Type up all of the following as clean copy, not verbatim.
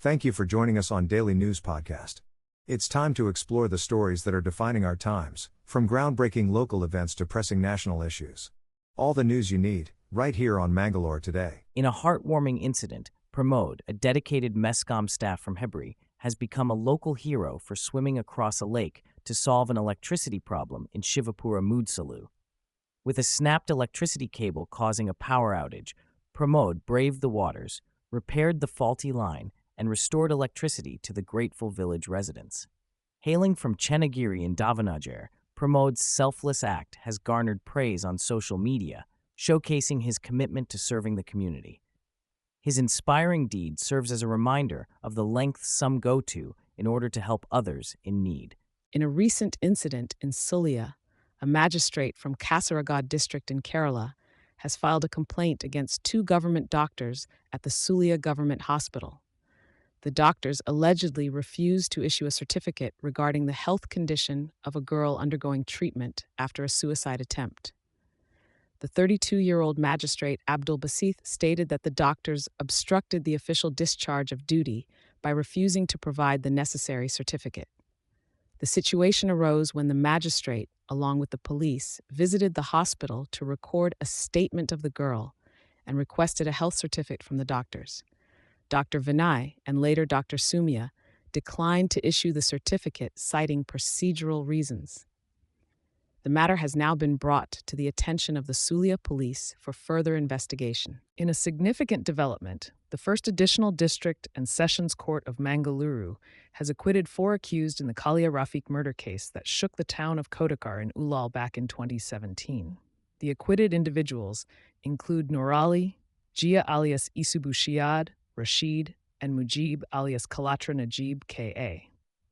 Thank you for joining us on Daily News Podcast. It's time to explore the stories that are defining our times, from groundbreaking local events to pressing national issues. All the news you need, right here on Mangalore Today. In a heartwarming incident, Pramod, a dedicated MESCOM staff from Hebri, has become a local hero for swimming across a lake to solve an electricity problem in Shivapura Moodsalu. With a snapped electricity cable causing a power outage, Pramod braved the waters, repaired the faulty line, and restored electricity to the grateful village residents. Hailing from Chennagiri in Davanagere, Pramod's selfless act has garnered praise on social media, showcasing his commitment to serving the community. His inspiring deed serves as a reminder of the lengths some go to in order to help others in need. In a recent incident in Sullia, a magistrate from Kasaragod district in Kerala has filed a complaint against two government doctors at the Sullia Government Hospital. The doctors allegedly refused to issue a certificate regarding the health condition of a girl undergoing treatment after a suicide attempt. The 32-year-old magistrate Abdul Basit stated that the doctors obstructed the official discharge of duty by refusing to provide the necessary certificate. The situation arose when the magistrate, along with the police, visited the hospital to record a statement of the girl and requested a health certificate from the doctors. Dr. Vinay and later Dr. Sumya declined to issue the certificate, citing procedural reasons. The matter has now been brought to the attention of the Sullia police for further investigation. In a significant development, the First Additional District and Sessions Court of Mangaluru has acquitted 4 accused in the Kalia Rafiq murder case that shook the town of Kodakar in Ulal back in 2017. The acquitted individuals include Noorali, Jia alias Isubu Shiad, Rashid, and Mujib alias Kalatra Najib K.A.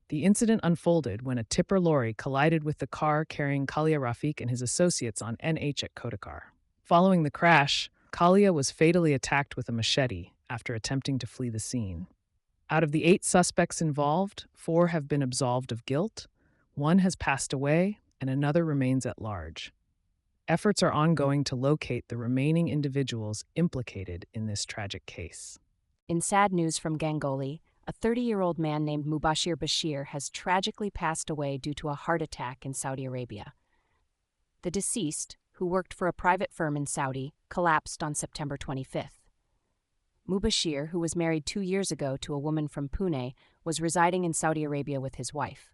The incident unfolded when a tipper lorry collided with the car carrying Kalia Rafiq and his associates on NH at Kodakar. Following the crash, Kalia was fatally attacked with a machete after attempting to flee the scene. Out of the 8 suspects involved, 4 have been absolved of guilt, 1 has passed away, and another remains at large. Efforts are ongoing to locate the remaining individuals implicated in this tragic case. In sad news from Gangolli, a 30-year-old man named Mubashir Bashir has tragically passed away due to a heart attack in Saudi Arabia. The deceased, who worked for a private firm in Saudi, collapsed on September 25th. Mubashir, who was married 2 years ago to a woman from Pune, was residing in Saudi Arabia with his wife.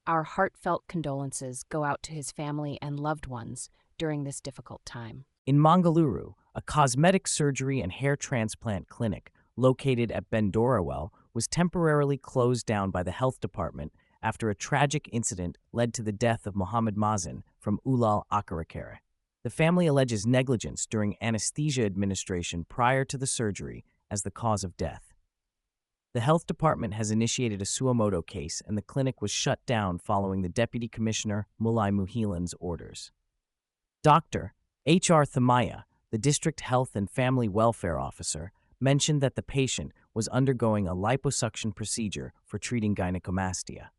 Our heartfelt condolences go out to his family and loved ones during this difficult time. In Mangaluru, a cosmetic surgery and hair transplant clinic located at Bendorawell was temporarily closed down by the health department after a tragic incident led to the death of Muhammad Mazin from Ulal Akarakere. The family alleges negligence during anesthesia administration prior to the surgery as the cause of death. The health department has initiated a suo motu case, and the clinic was shut down following the Deputy Commissioner Mulai Muhilan's orders. Dr. H.R. Thamaya, the District Health and Family Welfare Officer, mentioned that the patient was undergoing a liposuction procedure for treating gynecomastia.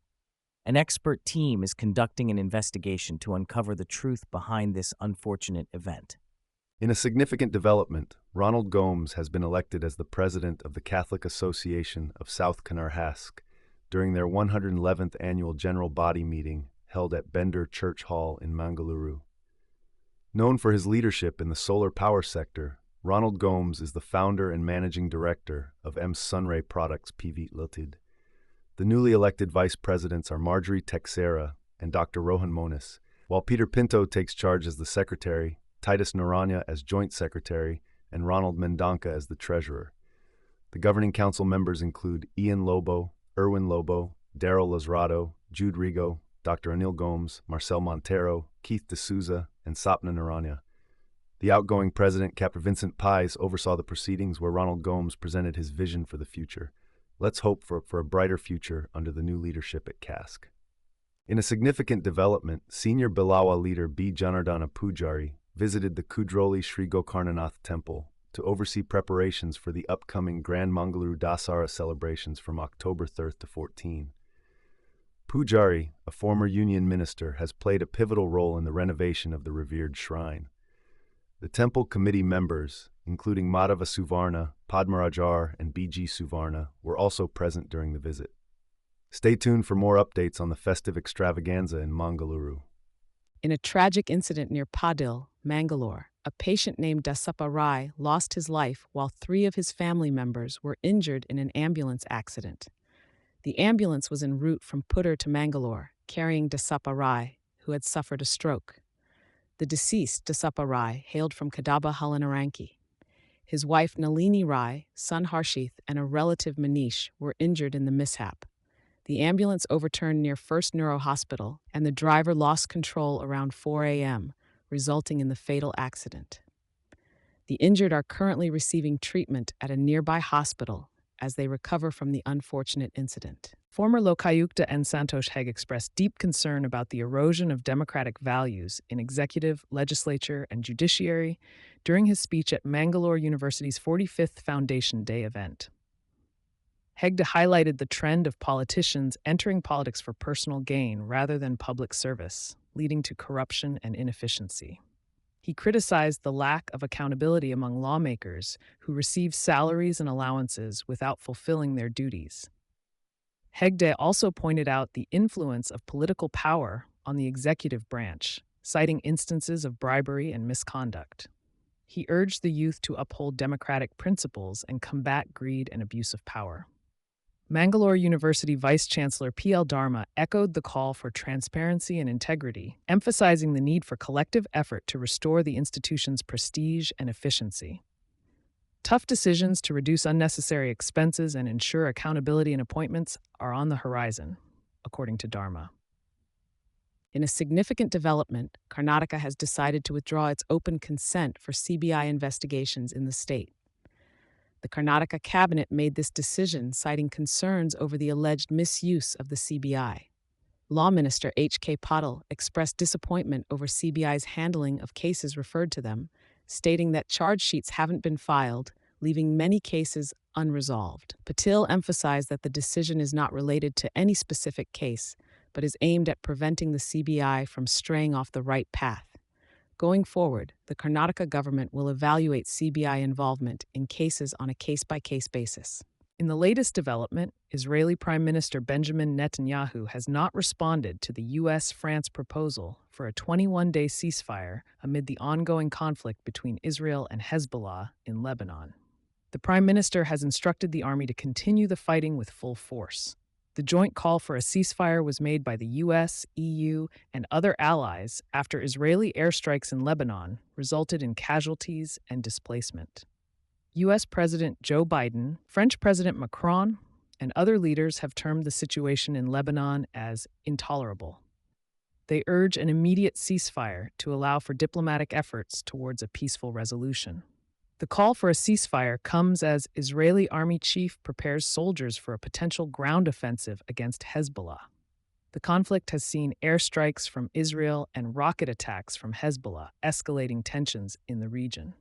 An expert team is conducting an investigation to uncover the truth behind this unfortunate event. In a significant development, Ronald Gomes has been elected as the president of the Catholic Association of South Kanara CASK during their 111th annual general body meeting held at Bender Church Hall in Mangaluru. Known for his leadership in the solar power sector, Ronald Gomes is the founder and managing director of M Sunray Products PV Ltd. The newly elected vice presidents are Marjorie Texera and Dr. Rohan Monis, while Peter Pinto takes charge as the secretary, Titus Naranya as joint secretary, and Ronald Mendanka as the treasurer. The governing council members include Ian Lobo, Erwin Lobo, Daryl Lazrado, Jude Rigo, Dr. Anil Gomes, Marcel Montero, Keith D'Souza, and Sapna Naranya. The outgoing president, Captain Vincent Pies, oversaw the proceedings where Ronald Gomes presented his vision for the future. Let's hope for a brighter future under the new leadership at CASK. In a significant development, senior Bilawa leader B. Janardhana Poojary visited the Kudroli Sri Gokarnanatha Temple to oversee preparations for the upcoming Grand Mangaluru Dasara celebrations from October 3rd to 14. Poojary, a former union minister, has played a pivotal role in the renovation of the revered shrine. The temple committee members, including Madhava Suvarna, Padmarajar, and B.G. Suvarna, were also present during the visit. Stay tuned for more updates on the festive extravaganza in Mangaluru. In a tragic incident near Padil, Mangalore, a patient named Dasappa Rai lost his life while 3 of his family members were injured in an ambulance accident. The ambulance was en route from Puttur to Mangalore, carrying Dasappa Rai, who had suffered a stroke. The deceased, Dasappa Rai, hailed from Kadaba, Halanaranki. His wife Nalini Rai, son Harshith, and a relative Manish were injured in the mishap. The ambulance overturned near First Neuro Hospital, and the driver lost control around 4 a.m., resulting in the fatal accident. The injured are currently receiving treatment at a nearby hospital as they recover from the unfortunate incident. Former Lokayukta and Santosh Hegde expressed deep concern about the erosion of democratic values in executive, legislature, and judiciary during his speech at Mangalore University's 45th Foundation Day event. Hegde highlighted the trend of politicians entering politics for personal gain rather than public service, leading to corruption and inefficiency. He criticized the lack of accountability among lawmakers who receive salaries and allowances without fulfilling their duties. Hegde also pointed out the influence of political power on the executive branch, citing instances of bribery and misconduct. He urged the youth to uphold democratic principles and combat greed and abuse of power. Mangalore University Vice-Chancellor P.L. Dharma echoed the call for transparency and integrity, emphasizing the need for collective effort to restore the institution's prestige and efficiency. Tough decisions to reduce unnecessary expenses and ensure accountability in appointments are on the horizon, according to Dharma. In a significant development, Karnataka has decided to withdraw its open consent for CBI investigations in the state. The Karnataka cabinet made this decision citing concerns over the alleged misuse of the CBI. Law Minister H.K. Patil expressed disappointment over CBI's handling of cases referred to them, stating that charge sheets haven't been filed, leaving many cases unresolved. Patil emphasized that the decision is not related to any specific case, but is aimed at preventing the CBI from straying off the right path. Going forward, the Karnataka government will evaluate CBI involvement in cases on a case-by-case basis. In the latest development, Israeli Prime Minister Benjamin Netanyahu has not responded to the U.S.-France proposal for a 21-day ceasefire amid the ongoing conflict between Israel and Hezbollah in Lebanon. The Prime Minister has instructed the army to continue the fighting with full force. The joint call for a ceasefire was made by the U.S., EU, and other allies after Israeli airstrikes in Lebanon resulted in casualties and displacement. U.S. President Joe Biden, French President Macron, and other leaders have termed the situation in Lebanon as intolerable. They urge an immediate ceasefire to allow for diplomatic efforts towards a peaceful resolution. The call for a ceasefire comes as Israeli army chief prepares soldiers for a potential ground offensive against Hezbollah. The conflict has seen airstrikes from Israel and rocket attacks from Hezbollah, escalating tensions in the region.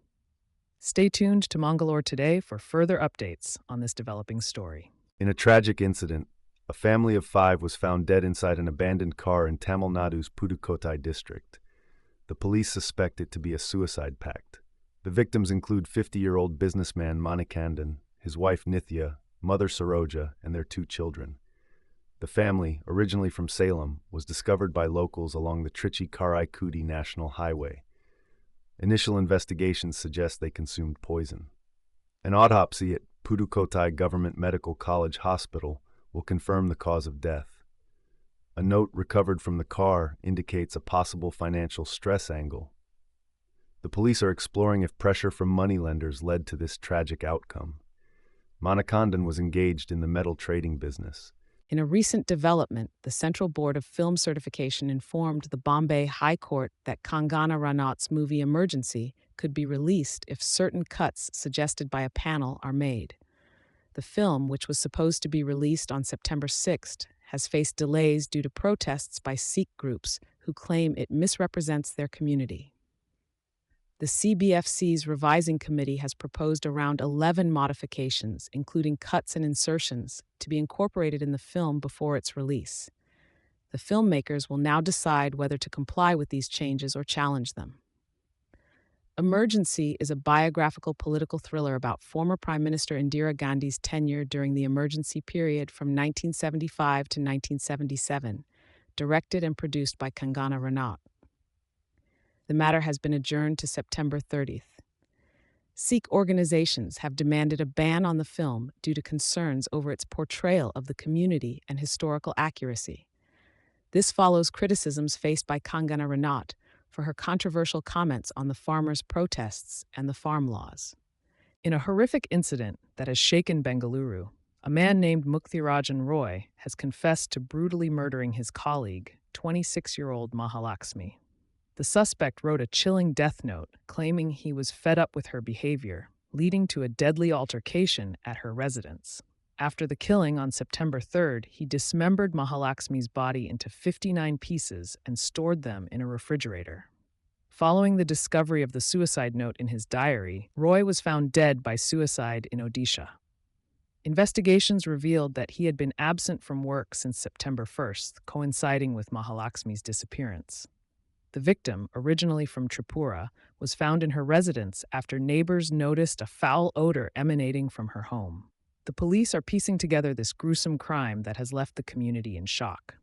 Stay tuned to Mangalore Today for further updates on this developing story. In a tragic incident, a family of 5 was found dead inside an abandoned car in Tamil Nadu's Pudukkottai district. The police suspect it to be a suicide pact. The victims include 50-year-old businessman Manikandan, his wife Nithya, mother Saroja, and their 2 children. The family, originally from Salem, was discovered by locals along the Trichy-Karaikudi National Highway. Initial investigations suggest they consumed poison. An autopsy at Pudukkottai Government Medical College Hospital will confirm the cause of death. A note recovered from the car indicates a possible financial stress angle. The police are exploring if pressure from moneylenders led to this tragic outcome. Manikandan was engaged in the metal trading business. In a recent development, the Central Board of Film Certification informed the Bombay High Court that Kangana Ranaut's movie Emergency could be released if certain cuts suggested by a panel are made. The film, which was supposed to be released on September 6th, has faced delays due to protests by Sikh groups who claim it misrepresents their community. The CBFC's revising committee has proposed around 11 modifications, including cuts and insertions, to be incorporated in the film before its release. The filmmakers will now decide whether to comply with these changes or challenge them. Emergency is a biographical political thriller about former Prime Minister Indira Gandhi's tenure during the emergency period from 1975 to 1977, directed and produced by Ronald. The matter has been adjourned to September 30th. Sikh organizations have demanded a ban on the film due to concerns over its portrayal of the community and historical accuracy. This follows criticisms faced by Kangana Ranaut for her controversial comments on the farmers' protests and the farm laws. In a horrific incident that has shaken Bengaluru, a man named Mukthirajan Roy has confessed to brutally murdering his colleague, 26-year-old Mahalakshmi. The suspect wrote a chilling death note claiming he was fed up with her behavior, leading to a deadly altercation at her residence. After the killing on September 3rd, he dismembered Mahalakshmi's body into 59 pieces and stored them in a refrigerator. Following the discovery of the suicide note in his diary, Roy was found dead by suicide in Odisha. Investigations revealed that he had been absent from work since September 1st, coinciding with Mahalakshmi's disappearance. The victim, originally from Tripura, was found in her residence after neighbors noticed a foul odor emanating from her home. The police are piecing together this gruesome crime that has left the community in shock.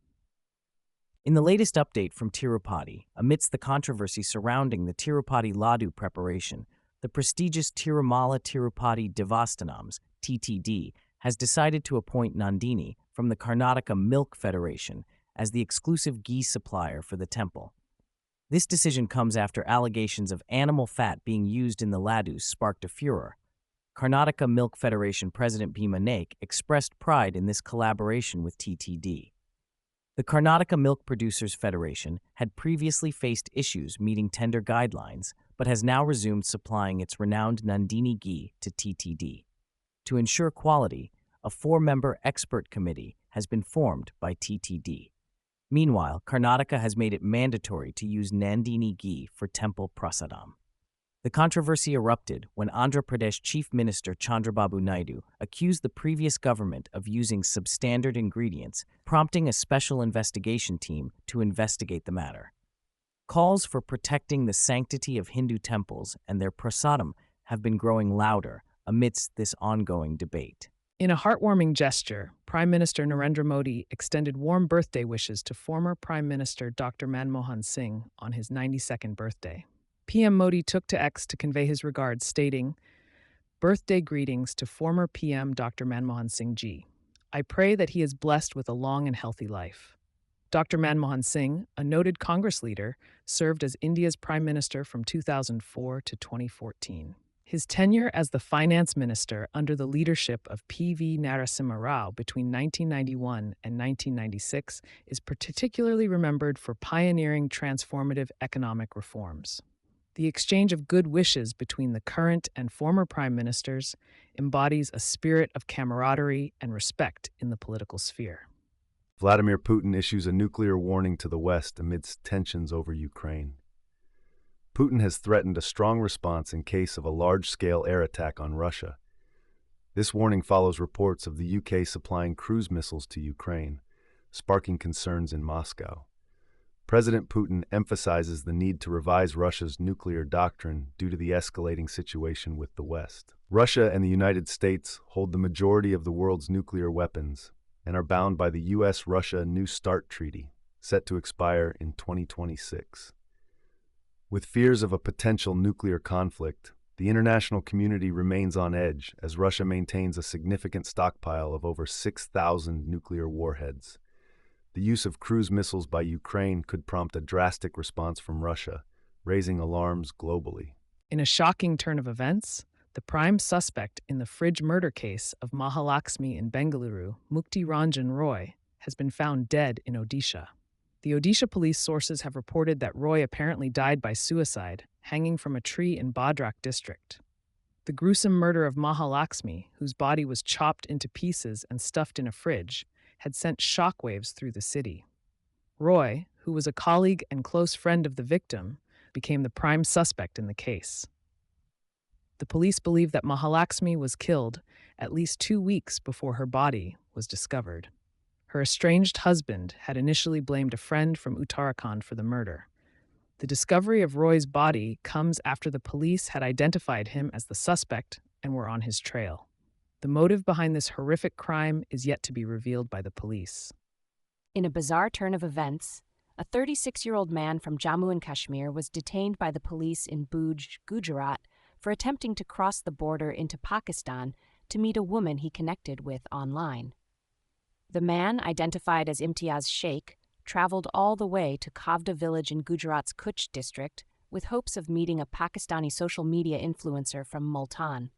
In the latest update from Tirupati, amidst the controversy surrounding the Tirupati Ladu preparation, the prestigious Tirumala Tirupati Devasthanams, TTD, has decided to appoint Nandini from the Karnataka Milk Federation as the exclusive ghee supplier for the temple. This decision comes after allegations of animal fat being used in the ladus sparked a furor. Karnataka Milk Federation President Bhima Naik expressed pride in this collaboration with TTD. The Karnataka Milk Producers Federation had previously faced issues meeting tender guidelines, but has now resumed supplying its renowned Nandini ghee to TTD. To ensure quality, a 4-member expert committee has been formed by TTD. Meanwhile, Karnataka has made it mandatory to use Nandini ghee for temple prasadam. The controversy erupted when Andhra Pradesh Chief Minister Chandrababu Naidu accused the previous government of using substandard ingredients, prompting a special investigation team to investigate the matter. Calls for protecting the sanctity of Hindu temples and their prasadam have been growing louder amidst this ongoing debate. In a heartwarming gesture, Prime Minister Narendra Modi extended warm birthday wishes to former Prime Minister Dr. Manmohan Singh on his 92nd birthday. PM Modi took to X to convey his regards, stating, "Birthday greetings to former PM Dr. Manmohan Singh Ji. I pray that he is blessed with a long and healthy life." Dr. Manmohan Singh, a noted Congress leader, served as India's Prime Minister from 2004 to 2014. His tenure as the finance minister under the leadership of P.V. Narasimha Rao between 1991 and 1996 is particularly remembered for pioneering transformative economic reforms. The exchange of good wishes between the current and former prime ministers embodies a spirit of camaraderie and respect in the political sphere. Vladimir Putin issues a nuclear warning to the West amidst tensions over Ukraine. Putin has threatened a strong response in case of a large-scale air attack on Russia. This warning follows reports of the UK supplying cruise missiles to Ukraine, sparking concerns in Moscow. President Putin emphasizes the need to revise Russia's nuclear doctrine due to the escalating situation with the West. Russia and the United States hold the majority of the world's nuclear weapons and are bound by the U.S.-Russia New START Treaty, set to expire in 2026. With fears of a potential nuclear conflict, the international community remains on edge as Russia maintains a significant stockpile of over 6,000 nuclear warheads. The use of cruise missiles by Ukraine could prompt a drastic response from Russia, raising alarms globally. In a shocking turn of events, the prime suspect in the fridge murder case of Mahalakshmi in Bengaluru, Mukthirajan Roy, has been found dead in Odisha. The Odisha police sources have reported that Roy apparently died by suicide, hanging from a tree in Bhadrak district. The gruesome murder of Mahalakshmi, whose body was chopped into pieces and stuffed in a fridge, had sent shockwaves through the city. Roy, who was a colleague and close friend of the victim, became the prime suspect in the case. The police believe that Mahalakshmi was killed at least 2 weeks before her body was discovered. Her estranged husband had initially blamed a friend from Uttarakhand for the murder. The discovery of Roy's body comes after the police had identified him as the suspect and were on his trail. The motive behind this horrific crime is yet to be revealed by the police. In a bizarre turn of events, a 36-year-old man from Jammu and Kashmir was detained by the police in Bhuj, Gujarat, for attempting to cross the border into Pakistan to meet a woman he connected with online. The man, identified as Imtiaz Sheikh, traveled all the way to Kavda village in Gujarat's Kutch district with hopes of meeting a Pakistani social media influencer from Multan.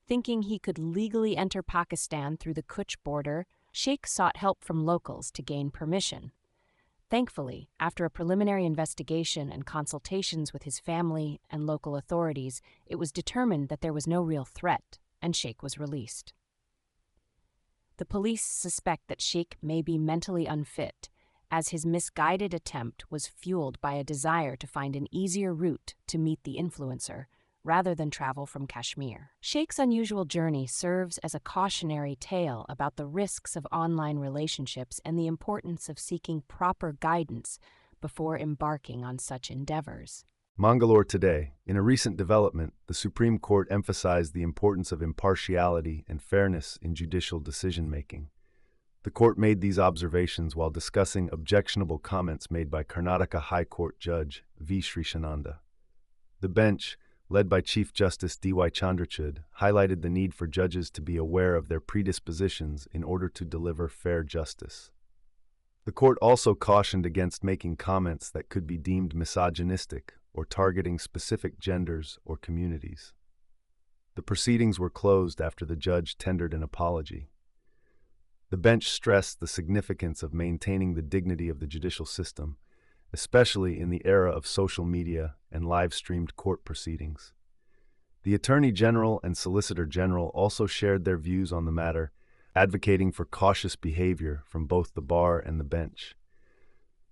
Thinking he could legally enter Pakistan through the Kutch border, Sheikh sought help from locals to gain permission. Thankfully, after a preliminary investigation and consultations with his family and local authorities, it was determined that there was no real threat, and Sheikh was released. The police suspect that Sheikh may be mentally unfit, as his misguided attempt was fueled by a desire to find an easier route to meet the influencer, rather than travel from Kashmir. Sheikh's unusual journey serves as a cautionary tale about the risks of online relationships and the importance of seeking proper guidance before embarking on such endeavors. Mangalore today. In a recent development, the Supreme Court emphasized the importance of impartiality and fairness in judicial decision-making. The court made these observations while discussing objectionable comments made by Karnataka High Court Judge V. Srishananda. The bench, led by Chief Justice D.Y. Chandrachud, highlighted the need for judges to be aware of their predispositions in order to deliver fair justice. The court also cautioned against making comments that could be deemed misogynistic or targeting specific genders or communities. The proceedings were closed after the judge tendered an apology. The bench stressed the significance of maintaining the dignity of the judicial system, especially in the era of social media and live-streamed court proceedings. The Attorney General and Solicitor General also shared their views on the matter, advocating for cautious behavior from both the bar and the bench.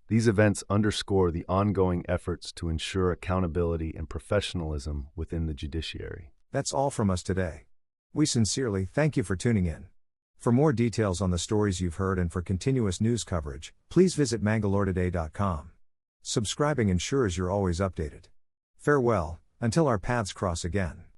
These events underscore the ongoing efforts to ensure accountability and professionalism within the judiciary. That's all from us today. We sincerely thank you for tuning in. For more details on the stories you've heard and for continuous news coverage, please visit mangaloretoday.com. Subscribing ensures you're always updated. Farewell, until our paths cross again.